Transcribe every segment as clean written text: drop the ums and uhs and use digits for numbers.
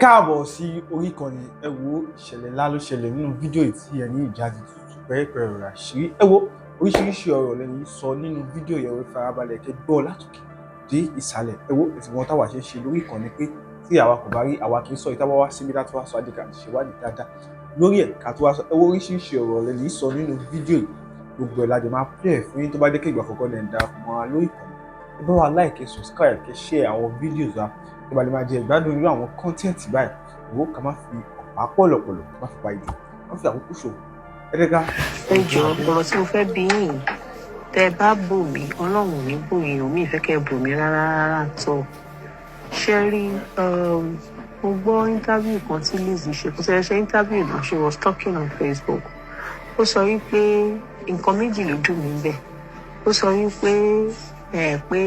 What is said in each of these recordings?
káàbọ̀ sí orí ìkànnì ẹ wo ìṣẹ̀lẹ̀ ńlá ló ṣẹlẹ̀ nínú fídíò tí ẹ ní ìjáde tuntun pẹ́ẹ́pẹ́ ọ̀rọ̀ àṣírí ẹ wo oríṣiríṣi ọ̀rọ̀ lẹ́yìn sọ nínú fídíò yẹn wọ́n farabalẹ̀ kẹ́ gbọ́ látòkè dé ìsàlẹ̀ ẹ wo ìsìnkú táwa ṣe lórí ìkànnì pé tí àwa kò bá rí àwa kì í sọ ìtawọ́ wá síbi láti wá sọ àdìgà ṣèwádìí dáadáa lórí ẹ̀ ká tó wá sọ ẹ wo oríṣiríṣi ọ̀rọ̀ lẹ́yìn sọ nínú fídíò yìí gbogbo ẹ̀ lájọ máa play fún yín tó bá dé kí ìgbà àkọ́kọ́ lẹ́ ń darapọ̀ mọ́ wa lórí ìkànnì ẹ bá wa like ẹ subscribe kẹ́ share àwọn fídíò wa kí wàá lè máa jẹ ìgbádùn irú àwọn content báyìí owó ká má fi ọ̀pá pọ̀lọ̀pọ̀lọ̀ má fi pa ìdè má fi àkókò ṣòwò ẹ̀ẹ́dẹ́gá. ẹ jọ ọ̀rọ̀ tí mo fẹ́ bí yín tẹ́ ẹ bá bò mí ọlọ́run ní bò yín omi ìfẹ́ kẹ́ ẹ bò mí rárá tó ṣe rí mo gbọ́ interview kan tí Lizzy ṣe kó ṣe interview náà she was talking on Facebook ó sọ wípé nǹkan méjì ló dùn mí bẹ́ẹ̀ ó sọ wípé pé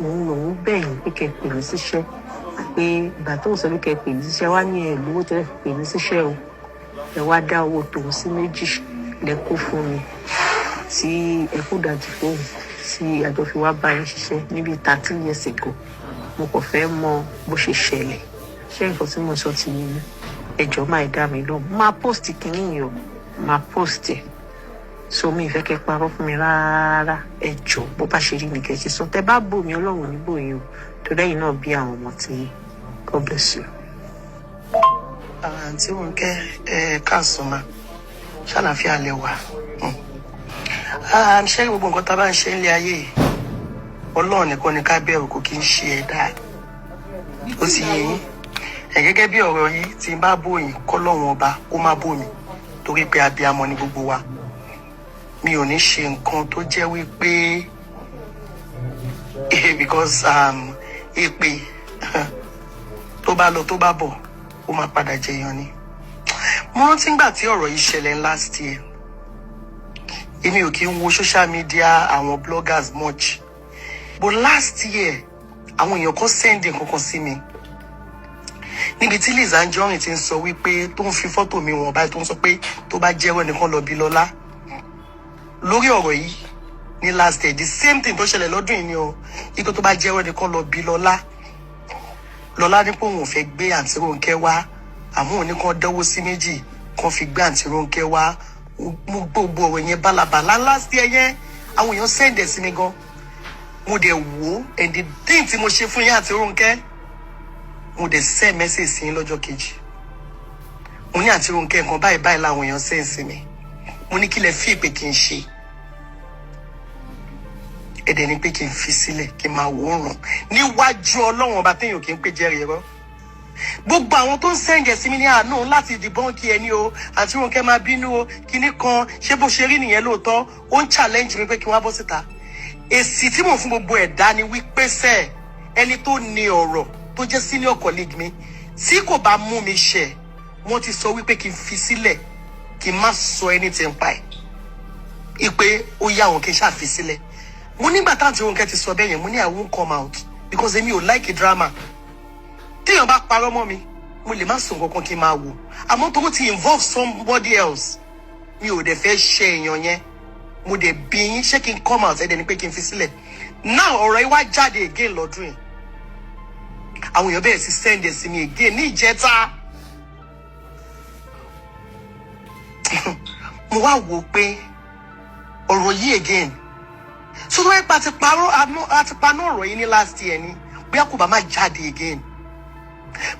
òun lòun bẹ̀yìn pé kẹ́ ẹ pè mí síṣẹ́ pé ìgbà tó ń sọ pé kẹ́ ẹ pè mí síṣẹ́ wá ní ẹ lówó tẹ́lẹ̀ fi pè mí síṣẹ́ o ẹ wá dá owó tòun sí méjì lẹ kó fún mi tí ẹ kó dájú fóun tí àjọ fi wá bá yín ṣiṣẹ́ níbi 13 years ago mo kàn fẹ́ mọ bó ṣe ṣẹlẹ̀ ṣé nǹkan tí mo sọ ti yín ẹjọ́ máa dá mi lóhùn máa post kìíní yìí o máa post ẹ̀ so mi ìfẹ́ kẹ́ parọ́ fún mi rárá ẹjọ́ bó bá ṣe rí mi kẹ́ ṣe sọ tẹ́ bá bò mí ọlọ́run ní bò yín o tó lẹ́yìn náà bí àwọn ọmọ tí God bless you. Àǹtí Ronke káàsán ma ṣàlàáfíà lẹ wà. Ṣé gbogbo nǹkan tá a bá ń ṣe nílé ayé Ọlọ́run nìkan ni ká bẹ̀rù kò kí ń ṣe ẹ̀dá ó sì yé yín gẹ́gẹ́ bí ọ̀rọ̀ yìí tí n bá bòyìn kọ́lọ́run ọba kó má bò mí torí pé abiyamọ ni gbogbo wa mi ò ní ṣe nǹkan tó jẹ́ wípé because èpè tó bá lọ tó bá bọ̀ ó máa padà jẹyàn ni. Mo rántí ngbà tí ọ̀rọ̀ yìí ṣẹlẹ̀ last year èmi ò kí ń wo social media àwọn bloggers much but last year àwọn èèyàn kan send nǹkan sí mi níbi tí Lizzy Anjorin ti ń sọ wípé tó ń fi fọ́tò mi wọ̀n báyìí tó ń sọ pé tó bá jẹ́wọ́ nìkan lọ bí Lọ́lá lórí ọ̀rọ̀ yìí ní last year the same thing tó ṣẹlẹ̀ lọ́dún yìí ni o ipò tó bá jẹ́wọ́ nìkan lọ bí Lọ́lá ní pé òun ò fẹ́ gbé àǹtí Ronke wá àmọ́ òun ní kan dánwó sí méjì kan fi gbé àǹtí Ronke wá mo gbogbo ọ̀rọ̀ yẹn bálabàlá last year yẹn àwọn èèyàn sẹ́ǹdẹ̀ sí mi gan mo dẹ̀ wò ó and the thing tí mo ṣe fún yín àǹtí Ronke mo dẹ̀ send message sí yín lọ́jọ́ kejì mo ní àǹtí Ronke nǹkan báyìí báyìí làwọn èèyàn send sí mi mo ní kí lẹ fi ìpè kí n ṣe ẹ̀dẹ̀ ni pé kí n fi sílẹ̀ kí n máa wòran níwájú Ọlọ́run ọba téèyàn kì í pè jẹ́rìí ẹ̀rọ gbogbo àwọn tó ń sẹ́ǹgẹ̀ sí mi ní àánú láti dìbọ́ǹkì ẹni o àǹtí Ronke máa bínú o kíní kan ṣé bó ṣe rí nìyẹn lóòótọ́ ó ń challenge mi pé kí n wá bọ́ síta èsì tí mò ń fún gbogbo ẹ̀dá ni wípé sẹ́ ẹni tó ní ọ̀rọ̀ tó jẹ́ senior colleague mi tí kò bá mú mi ṣẹ̀ wọ́n ti sọ wípé kí n fi sílẹ̀ kí n má sọ anything pa ẹ̀ ìpè ó yá wọn kí n ṣàfi sílẹ̀ mo nígbà táǹtí Ronke ti sọ bẹ́ẹ̀ yẹn mo ní I won't come out because èmi ò like drama téèyàn bá parọ́ mọ́ mi mo lè má sọ nǹkan kí n máa wò àmọ́ tó ti involve somebody else mi ò dẹ̀ fẹ́ ṣe èèyàn yẹn mo dẹ̀ bí yín ṣé kí n come out ẹ̀dẹ̀ ni pé kí n fi sílẹ̀ now ọ̀rọ̀ yìí wá jáde again lọ́dún yìí àwọn èèyàn bẹ̀rẹ̀ sí send ẹ̀ sí mi again ní ìjẹta mo wá wò pé ọ̀rọ̀ yìí again so tó wáyé pa àti paná ọ̀rọ̀ yìí ní last year ni bóyá kò bá má jáde again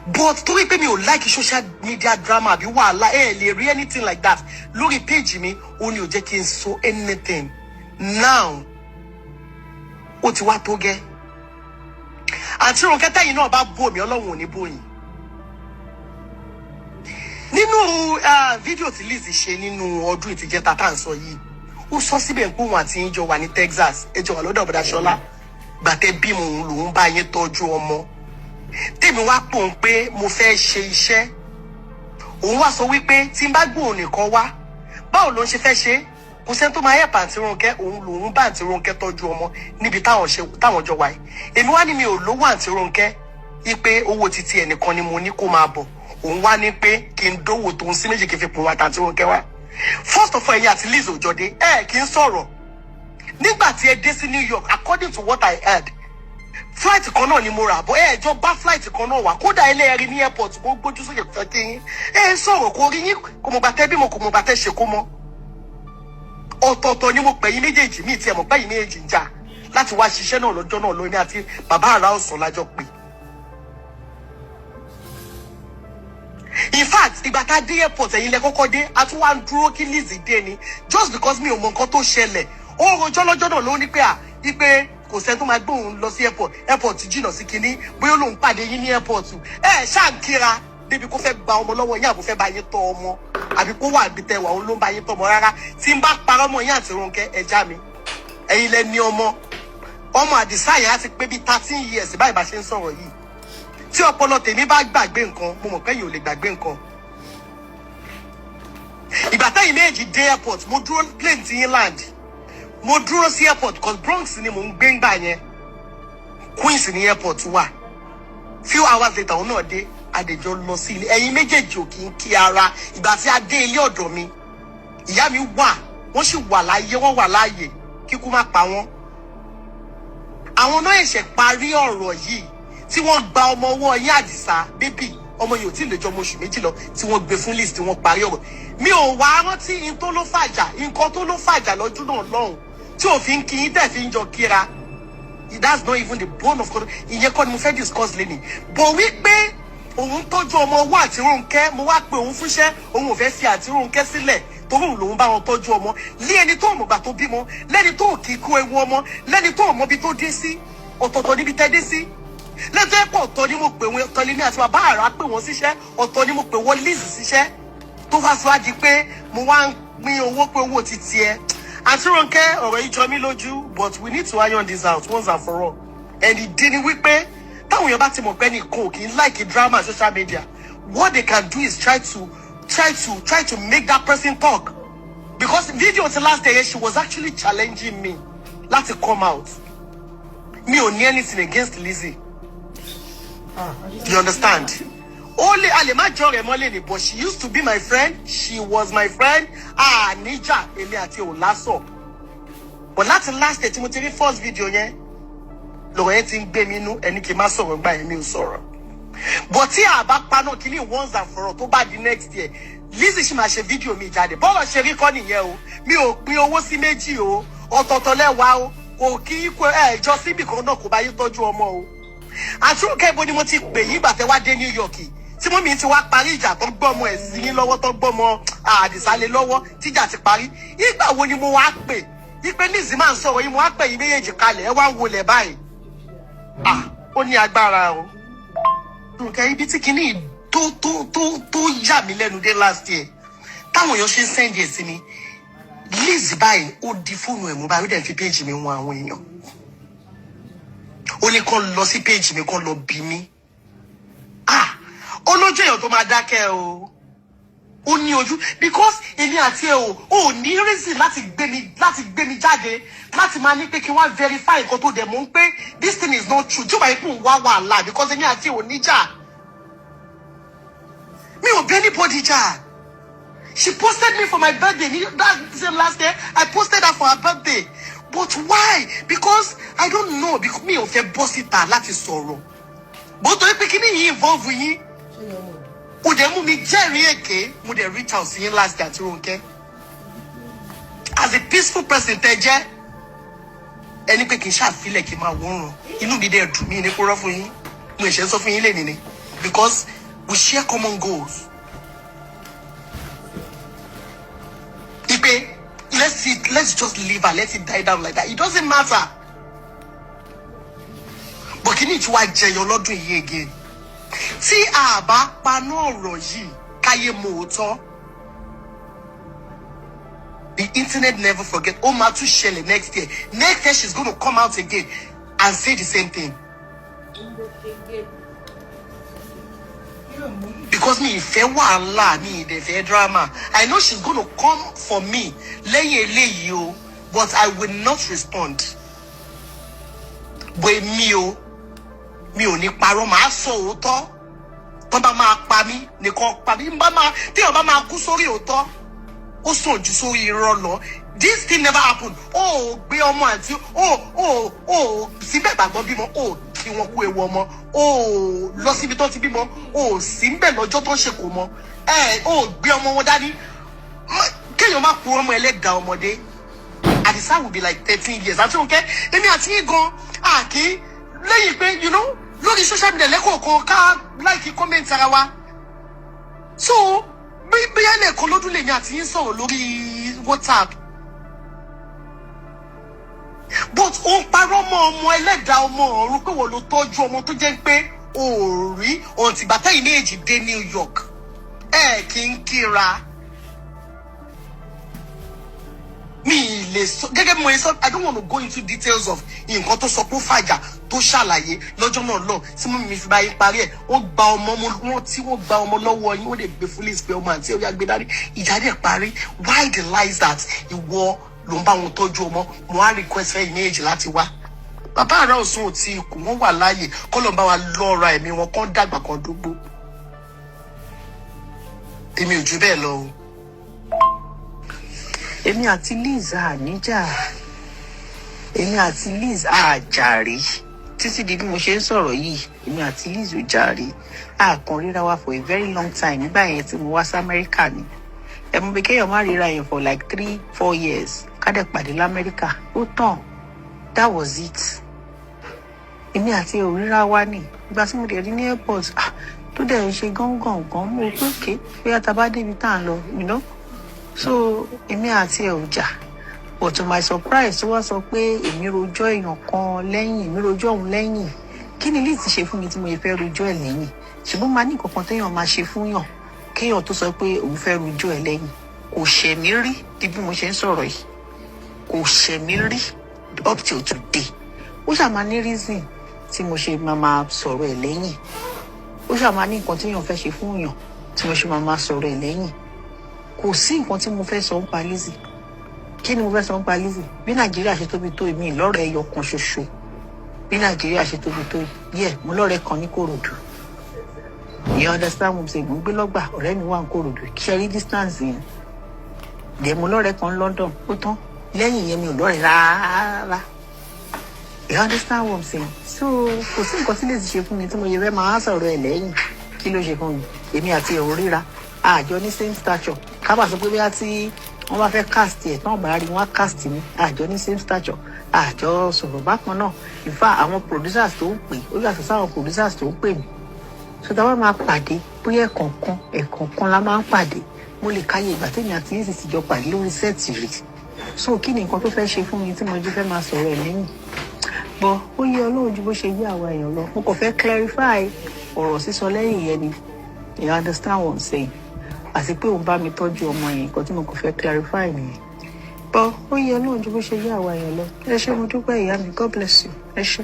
but torí pé mi ò like social media drama àbí wàhálà lè rí anything like that lórí page mi ó ní ò jẹ́ kí n sọ anything now ó ti wá tó gẹ́ àǹtí Ronke tẹ́yìn náà bá bò mí Ọlọ́run ò ní bò yín nínú fídíò tí Lizzy ṣe nínú ọdún ìtìjẹta tá à ń sọ yìí ó sọ síbẹ̀ pé òun àti yín jọ wà ní Texas ẹjọ́ wà lọ́dọ̀ ọ̀bọ̀dà Ṣọlá gbàtẹ́ bímọ òun lòún bá yín tọ́jú ọmọ tèmi wá pò ń pé mo fẹ́ ṣe iṣẹ́ òun wá sọ wípé tí n bá gbóhùn nìkan wá báwo ló ń ṣe fẹ́ ṣe kò sẹ́ni tó máa yẹ̀ pàǹtí Ronke òun lòún bá àǹtí Ronke tọ́jú ọmọ níbi táwọn jọ wáyé èmi wá ní mi ò lówó àǹtí Ronke wípé owó títí ẹnìkan ni mo ní kó máa bọ̀ òun wá ní pé kí n dówó tóun sí méjì kí n fi pò wá àǹtí Ronke wá first of all ẹ̀yin àti Lizzy òjọ́dé kí n sọ̀rọ̀ nígbà tí ẹ dé sí New York according to what I heard flight kan náà ni mo rà bọ́ ẹ̀jọ̀ bá flight kan náà wà kódà ẹlẹ́ẹ̀rí ní airport kó gbójú sókè fẹ́ kí yín sọ̀rọ̀ kó rí yín kò mọ̀ gbàtẹ́ bí mo kò mọ̀ gbàtẹ́ ṣe kó mọ́ ọ̀tọ̀ọ̀tọ̀ ni mo pè yín méjèèjì míì tí ẹ mọ̀ pé yín méjèèjì ń jà láti wá ṣiṣẹ́ náà lọ́jọ́ náà lóní àti bàbá àrà ọ̀sán lájọ pé. In fact ìgbà tá a dé airport ẹ̀yin lẹ kọ́kọ́ dé a tún wá ń dúró kí Lizzy dé ni just because mi ò mọ nǹkan tó ṣẹlẹ̀ ó rojọ́ lọ́jọ́ náà ló ní pé wípé kò sẹ́ni tó máa gbé òun lọ sí airport jìnnà sí kinní bóyá lòun pàdé yín ní airport ṣáàkìra débi kó fẹ́ gba ọmọ lọ́wọ́ yín àbò fẹ́ bá yín tọ́ ọmọ àbí kó wà gbé tẹwà òun ló ń bá yín tọ́ ọmọ rárá tí ń bá parọ́ mọ́ yín àti Ronke ẹja mi ẹ̀yin lẹ ní ọmọ Àdìsá yẹn á ti pé bí 13 years báyìí bá ṣe ń sọ̀rọ̀ yìí tí ọpọlọ tèmi bá gbàgbé nǹkan mo mọ̀ pé yìí ò lè gbàgbé nǹkan. Ìgbà táyì méjì dé airport mo dúró plane ti yín land mo dúró sí airport cause Bronx ni mo ń gbé ńgbà yẹn Queens ní airport wà few hours later òun náà dé adèjọ lọ sí ilé ẹ̀yin méjèèjì ò kì í kí ara ìgbà tí a dé ilé ọ̀dọ̀ mi ìyá mi wà wọ́n sì wà láàyè wọ́n wà láàyè kíkú má pa wọ́n. Àwọn náà ẹ̀ṣẹ̀ parí ọ̀rọ̀ yìí tí wọ́n gba ọmọ ọwọ́ yín Àdìsá bébì ọmọ yìí ò tí ì lè jọ ọmọ oṣù méjì lọ tí wọ́n gbé fún Lizzy tí wọ́n parí ọ̀rọ̀ mi ò wá rántí nǹkan tó ló fàjà lọ́jọ́ náà lọ́hùn tí òfin kí yín tẹ̀ fi ń jọ kíra that's not even the bone of ìyẹn kọ́ ni mo fẹ́ discuss lẹ́nìí bọ̀ wípé òun tọ́jú ọmọ ọwọ́ àti Ronke mo wá pé òun fúnṣẹ́ òun ò fẹ́ fi àti Ronke sílẹ̀ torí òun lòun bá wọn tọ́jú ọmọ lé ẹni tó mọ̀gbà tó bímọ lẹ́ni tó kì í kú ewu ọmọ lẹ́ni tó mọ̀bi tó dé sí ọ̀tọ̀ọ̀tọ̀ níbi tẹ́ dé sí lẹ́jọ́ ẹ̀pọ̀ ọ̀tọ̀ ni mo pè wọ́n ọ̀tọ̀ ni mi àti bàbá àrà pè wọ́n síṣẹ́ ọ̀tọ̀ ni mo pè wọ́n Lizzy síṣẹ́ tó wá sọ á di pé mo wá ń pín owó pé owó ti tiẹ̀ àti Ronke ọ̀rọ̀ yìí jọ mí lójú but we need to iron this out once and for all and ìdí ni wípé táwọn èèyàn bá ti mọ̀ pé nìkan ò kì í like drama social media what they can do is try to make that person talk because video ti last day she was actually challenging me láti come out mi ò ní anything against Lizzy you understand only ale má jọ rẹ̀ mọ́lẹ̀ ni but she used to be my friend she was my friend níjà èmi àti òlásọ̀ but láti last day tí mo ti rí first video yẹn lọ́rọ̀ yẹn ti ń gbé mi inú ẹni kì í má sọ̀rọ̀ gbà yẹn mi ò sọ̀rọ̀ but tí a bá paná kínní once and for all tó bá di next year Lizzy ṣì máa ṣe fídíò mi jáde bọ́ọ̀rọ̀ ṣe rí kọ́ nìyẹn o mi ò pín owó sí méjì o ọ̀tọ̀ọ̀tọ̀ lẹ́wàá o kò kí ẹ̀jọ́ síbì kan náà kò bá yín tọ́jú ọmọ o àti Ronke ibo ni mo ti pè yín gbà tẹ́ wá dé New York tí mọ́mí ti wá parí ìjà tó gbọ́mọ ẹ̀ sí yín lọ́wọ́ tó gbọ́mọ Àdìsá lé lọ́wọ́ tíjà ti parí ìgbà wo ni mo wá pè ipe Lizzy máa ń sọ̀rọ̀ yìí mo wá pè yín méjèèjì kalẹ̀ ẹ wá ń wọlé báyìí ó ní agbára o Ronke ibi tí kinní tó yà mí lẹ́nu dé last year táwọn èèyàn ṣe ń sẹ́ndì ẹ̀ sí mi Lizzy báyìí ó di fóònù ẹ̀ mú báyìí ó dẹ̀ fi péjì mi wọn àwọn èèyàn ó ní kàn lọ sí péjì mi kàn lọ bí mi olójú èèyàn tó máa dákẹ́ o ó ní ojú because èmi àti ẹ ò ní reason láti gbé mi jáde láti máa ní pé kí wọ́n verify nǹkan tó dẹ̀ mọ̀ ń pé this thing is not true tí ó bá yẹ kó wá wàhálà because èmi àti ẹ ò níjà mi ò bẹ́ anybody jà. She posted me for my birthday. That same last year, I posted her for her birthday. But why? Because I don't know. Because me of a bossy ta láti sọ̀rọ̀. But to pick me involved with you. O de mu mi jẹ́rìí èké. Mo de reach out sí yín last year to Ronke. As a peaceful person tẹ́ jẹ́. Ẹni pé kí n ṣàfilẹ̀ kí n máa wòran. Inú mi dẹ̀ dùn mí ní kó rọ́ fún yín. Mo ṣe sọ fún yín lẹ́ni ni. Because we share common goals. Let's just leave her, let it die down like that. It doesn't matter. But kí ni tí wá jẹyọ lọ́dún yìí again? Tí a bá paná ọ̀rọ̀ yìí káyé mọ̀ òótọ́. The internet never forget. Ó máa tún ṣẹlẹ̀ next year. Next year she's going to come out again and say the same thing. Because me ìfẹ́ wàhálà mi ìdẹ̀fẹ́ drama. I know she's going to come for me lẹ́yìn eléyìí o, but I will not respond. But mi ò ní parọ́ màá sọ òótọ́. Tọ́ bá máa pa mí nìkan pa mí. Téèyàn bá máa kú sórí òótọ́. Ó sàn jù sórí irọ́ lọ. this thing never happened. Oh, gbé ọmọ àti síbẹ̀ gbàgbọ́ bímọ. Kí wọ́n kú ewu ọmọ. Lọ síbi tó ti bímọ. Síbẹ̀ lọ́jọ́ tó ṣe kò mọ. Gbé ọmọ wọn dání. Kéèyàn má kú ọmọ ẹlẹ́dàá ọmọdé. Adisa will be like 13 years. Àti òkè èmi àti yín gan àkí lẹ́yìn pé you know lórí social media lẹ́kọ̀ọ̀kan ká like comment ara wa. So bí ẹlẹ́ẹ̀kan lọ́dún lèmi àti yín sọ̀rọ̀ lórí WhatsApp. But ó ń parọ́ mọ́ ọmọ ẹlẹ́dàá ọmọ ọ̀run pé wọ́n ló tọ́jú ọmọ tó jẹ́ pé òòrí ọ̀ǹtìgbà tẹ́yìn méjì dé New York. Kí n kíra. Mi lè sọ gẹ́gẹ́ bí mo sọ I don't want to go into details of nǹkan tó sọ pé ó fàjà tó ṣàlàyé lọ́jọ́ náà lọ tí mo mi fi bá yín parí ẹ̀ wọ́n gba ọmọ wọn tí wọ́n gba ọmọ lọ́wọ́ yín wọ́n lè gbé police pé ọmọ àti ẹ̀yà gbé dání ìjà dẹ̀ parí. Why the lies that ìwọ ló ń bá wọn tọ́jú ọmọ mo á request fẹ́ ìméjì láti wá. Bàbá àrà òsùn ò tí kù wọ́n wà láàyè kọ́ ló ń bá wa lọ́ra ẹ̀mí wọn kọ́ dàgbà kan dógbó. Èmi ò jù bẹ́ẹ̀ lọ o. Èmi àti Liz níjà. Èmi àti Liz jàre. Títí di bí mo ṣe ń sọ̀rọ̀ yìí, èmi àti Liz ò jàre. Kàn ríra wa for a very long time nígbà yẹn tí mo wá sí Amẹ́ríkà ni. Mo bí kéèyàn má ríra yẹn for like 3-4 years. Ká dẹ̀ pàdé l'Amẹ́ríkà. Ó tàn. That was it. Èmi àti òríra wa ni. Ìgbà tí mo dẹ̀ rí ní airport, tó dẹ̀ ń ṣe gángan mo rò pé òkè bóyá tá a bá débi tá à ń lọ, you know. So èmi àti ẹ̀ ò jà. But to my surprise, ó wá sọ pé èmi rojọ́ èèyàn kan lẹ́yìn, èmi rojọ́ òun lẹ́yìn. Kí ni Liz ṣe fún mi tí mo fẹ́ rojọ́ ẹ̀ lẹ́yìn? Ṣùgbọ́n máa ní nǹkan kan téèyàn máa ṣe fún yàn kéèyàn tó sọ pé òun fẹ́ rojọ́ ẹ̀ lẹ́yìn. Kò ṣẹ̀ mí rí di bí mo ṣe ń sọ̀rọ̀ yìí. Kò ṣẹ̀ mí rí up till today. Ó ṣáà máa ní reason tí mo ṣe máa sọ̀rọ̀ ẹ̀ lẹ́yìn. Ó ṣáà máa ní nǹkan téèyàn fẹ́ ṣe fún yàn tí mo ṣe máa sọ̀rọ̀ ẹ̀ lẹ́yìn. Kò sí nǹkan tí mo fẹ́ sọ nípa Lizzy. Kí ni mo fẹ́ sọ nípa Lizzy? Bí Nàìjíríà ṣe tóbi tó èmi lọ́rẹ̀ẹ́ ẹyọ kan ṣoṣo. Bí Nàìjíríà ṣe tóbi tó mo lọ́rẹ̀ẹ́ kan ní Kòròdú. You understand mo ṣe gbé lọ́gbà ọ̀rẹ́ mi wà ní Kòròdú. Kí ẹ rí distance yẹn. Dẹ̀ mo lọ́rẹ̀ẹ́ kan London. Ó tán. Lẹ́yìn yẹn mi ò lọ́rẹ̀ẹ́ rárá. You understand what I'm saying? So kò sí nǹkan tí Lizzy ṣe fún mi tí mo yẹ fẹ́ máa sọ̀rọ̀ ẹ̀ lẹ́yìn. Kí ló ṣe fún mi? Èmi àti ẹ̀ ò ríra. Àjọ ní same stature. Ká bá sọ pé bóyá tí wọ́n bá fẹ́ cast ẹ̀ tán bá rí wọ́n cast mi. Àjọ ní same stature. Àjọ sọ̀rọ̀ bákan náà. In fact, àwọn producers tó ń pè ó yàtọ̀ sáwọn producers tó ń pè mí. So tá a bá máa pàdé bóyá ẹ̀kọ̀ọ̀kan la máa ń pàdé. Mo lè káyé ìgbà tèmi àti Lizzy ti jọ pàdé lórí sẹ́ẹ̀tì rí. So kí ni nǹkan tó fẹ́ ṣe fún mi tí mo jí fẹ́ máa sọ̀rọ̀ ẹ̀ lẹ́yìn? Bọ́ ó yẹ Ọlọ́run ju bó ṣe yé àwa èèyàn lọ. Mo kàn fẹ́ clarify ọ̀rọ̀ sísọ lẹ́yìn yẹn ni. You understand what I'm saying? Àti pé òun bá mi tọ́jú ọmọ yẹn nǹkan tí mo kàn fẹ́ clarify nìyẹn. Bọ́ ó yẹ Ọlọ́run ju bó ṣe yé àwa èèyàn lọ. Ẹ ṣé mo dúpẹ́ ìyá mi. God bless you. Ẹ ṣé.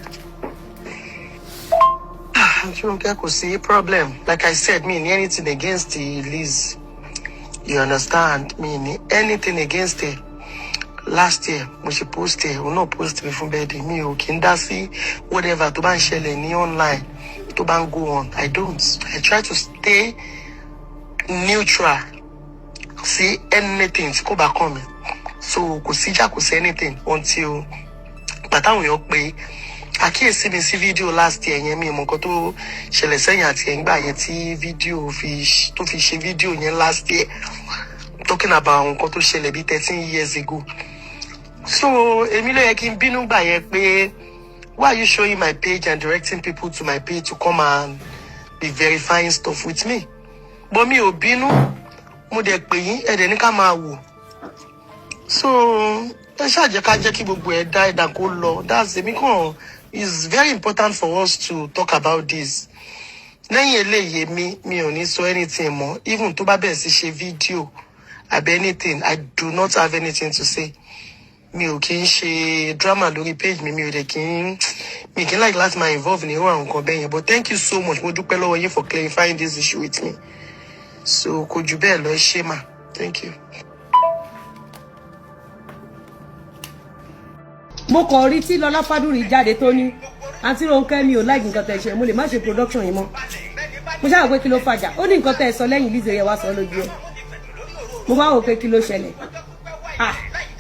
Ronke, kò sí problem. Like I said, me anything against the Liz. You understand? Me anything against it. Last year, mo ṣe post it, o no post me fún birthday mi o kí n dá sí whatever tó bá ń ṣẹlẹ̀ ní online tó bá ń go on. I don't. I try to stay neutral. See anything tí kò bá kàn mí. So kò sí ìjà kò sí anything until bàtàwọn èèyàn pé àkíyèsí mi sí fídíò last year yẹn mi mọ nǹkan tó ṣẹlẹ̀ sẹ́yìn àti ẹ̀ngbà yẹn tí fídíò tó fi ṣe fídíò yẹn last year talking about nǹkan tó ṣẹlẹ̀ bí 13 years ago. So èmi ló yẹ kí n bínú gbà yẹn pé why are you showing my page and directing people to my page to come and be verifying stuff with me? But mi ò bínú, mo dẹ̀ pè yín ẹ̀dẹ̀ ní ká máa wò. So ẹ ṣáà jẹ́ ká jẹ́ kí gbogbo ẹ̀ dá ẹ̀dá kó lọ. That's èmi kàn. It's very important for us to talk about this. Lẹ́yìn eléyìí mi ò ní sọ anything mọ́. Even tó bá bẹ̀rẹ̀ sí ṣe fídíò àbí anything, I do not have anything to say. Mi ò kí ń ṣe drama lórí page mi ò dẹ̀ kí ń like láti máa involve ní irú àwọn nǹkan bẹ́ẹ̀ yẹn. But thank you so much. Mo dúpẹ́ lọ́wọ́ yín for clarifying this issue with me. So kò jù bẹ́ẹ̀ lọ ẹ ṣé mà. Thank you. Mo kàn rí tí Lola Faduri jáde tó ní àǹtí Ronke mi ò like nǹkan tẹ́ ṣe mo lè má ṣe production yìí mọ́. Mo ṣáà pé kí ló fàjà ó ní nǹkan tẹ́ sọ lẹ́yìn Lizzy yẹn wá sọ lójú ẹ̀. Mo bá wò pé kí ló ṣẹlẹ̀.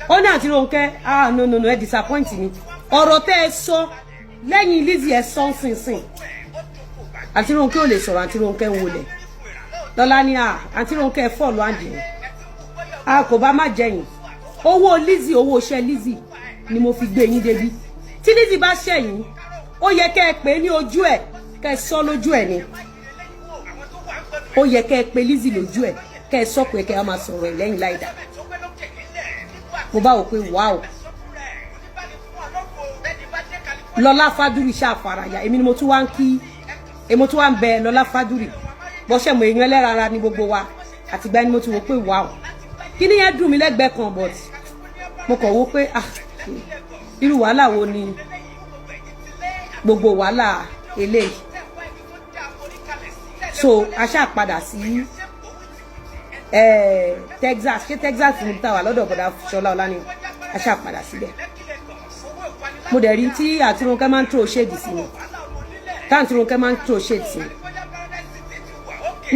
ó ní àǹtí Ronke no ẹ disappoint mi ọ̀rọ̀ tẹ́ ẹ sọ lẹ́yìn Lizzy ẹ sọ sínsìn àǹtí Ronke ò lè sọ̀rọ̀ àǹtí Ronke wọlé lọ́lá ní àǹtí Ronke fọ́ọ̀lù àǹdí kò bá má jẹyìn owó Lizzy owó iṣẹ́ Lizzy ni mo fi gbé yín débi tí Lizzy bá ṣẹ̀yìn ó yẹ kẹ́ ẹ pé ní ojú ẹ̀ kẹ́ ẹ sọ lójú ẹ̀ ni ó yẹ kẹ́ ẹ pé Lizzy lójú ẹ̀ kẹ́ ẹ sọ pé kẹ́ ẹ máa sọ̀rọ̀ ẹ̀ lẹ́yìn láìda mo bá wò pé wáò Lola Faduri ṣàfaraya èmi ni mo tún wá ń kí èmi tún wá ń bẹ Lola Faduri bọ́sẹ̀ mo èèyàn ẹlẹ́rara ní gbogbo wa àtìgbà ni mo ti wò pé wáò kí ni yẹn dùn mí lẹ́gbẹ̀ẹ́ kan but mo kàn wò pé irú wàhálà wo ni gbogbo wàhálà eléyìí so a ṣáà padà sí Texas ṣé Texas ní tàwa lọ́dọ̀ bọ̀dá Ṣọlá ọlá ni a ṣáà padà síbẹ̀ mo dẹ̀ rí tí àǹtí Ronke máa ń throw shade sí mi táǹtí Ronke máa ń throw shade sí mi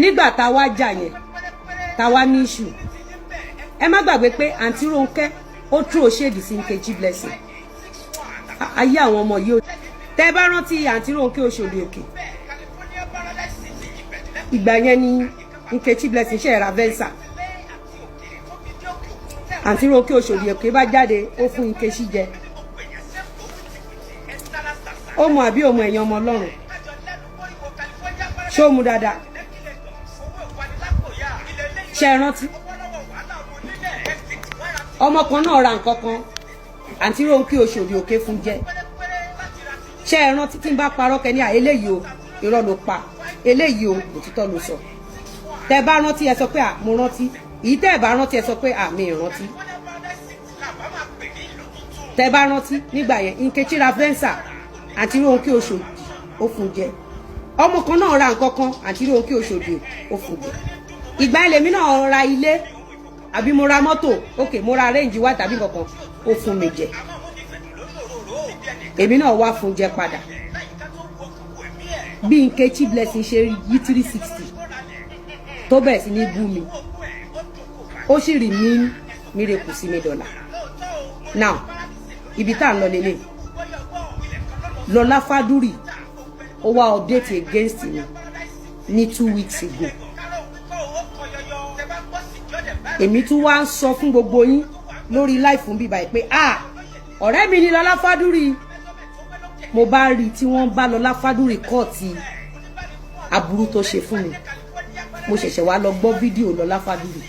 nígbà tá a wá jà yẹn tá a wá ní issue ẹ má gbàgbé pé àǹtí Ronke ó throw shade sí Nkechi Blessing ayé àwọn ọmọ yìí tẹ́ bá rántí àǹtí Ronke Oshodi òkè ìgbà yẹn ni Nkechi Blessing ṣe ra Venza àǹtí Ronke Oshodi òkè bá jáde ó fún Nkechi jẹ ó mọ àbí ọmọ ẹ̀yàn ọmọ Ọlọ́run ṣé ó mu dáadáa ṣe é rántí ọmọ kan náà ra nǹkan kan àǹtí Ronke Oshodi òkè fún jẹ ṣe é rántí tí n bá parọ́ kẹ́ni eléyìí o irọ́ ló pa eléyìí o òtítọ́ ló sọ tẹ́ bá rántí ẹ sọ pé mo rántí èyí tẹ́ bá rántí ẹ sọ pé mi rántí tẹ́ bá rántí nígbà yẹn Nkechi ra Venza àǹtí Ronke Oshodi ó fún jẹ ọmọ kan náà ra nǹkan kan àǹtí Ronke Oshodi ó fún jẹ ìgbà ẹlẹ́mí náà ra ilé àbí mo ra mọ́tò ok mo ra range wá tàbí kankan ó fún mi jẹ èmi náà wá fún jẹ padà bí Nkechi Blessing ṣe yí 360 tó bẹ̀rẹ̀ sí ní bú mi ó sì rí mi miracle sí mi dọ́là now ibi tá à ń lọ lélẹ̀ Lola Faduri ó wá update against me ní 2 weeks ago èmi tún wá ń sọ fún gbogbo yín lórí live fún bíbá pé ọ̀rẹ́ mi ni Lola Faduri mo bá rí tí wọ́n bá Lola Faduri kọ́ọ̀tì aburú tó ṣe fún mi mo ṣẹ̀ṣẹ̀ wá lọ gbọ́ fídíò Lola Faduri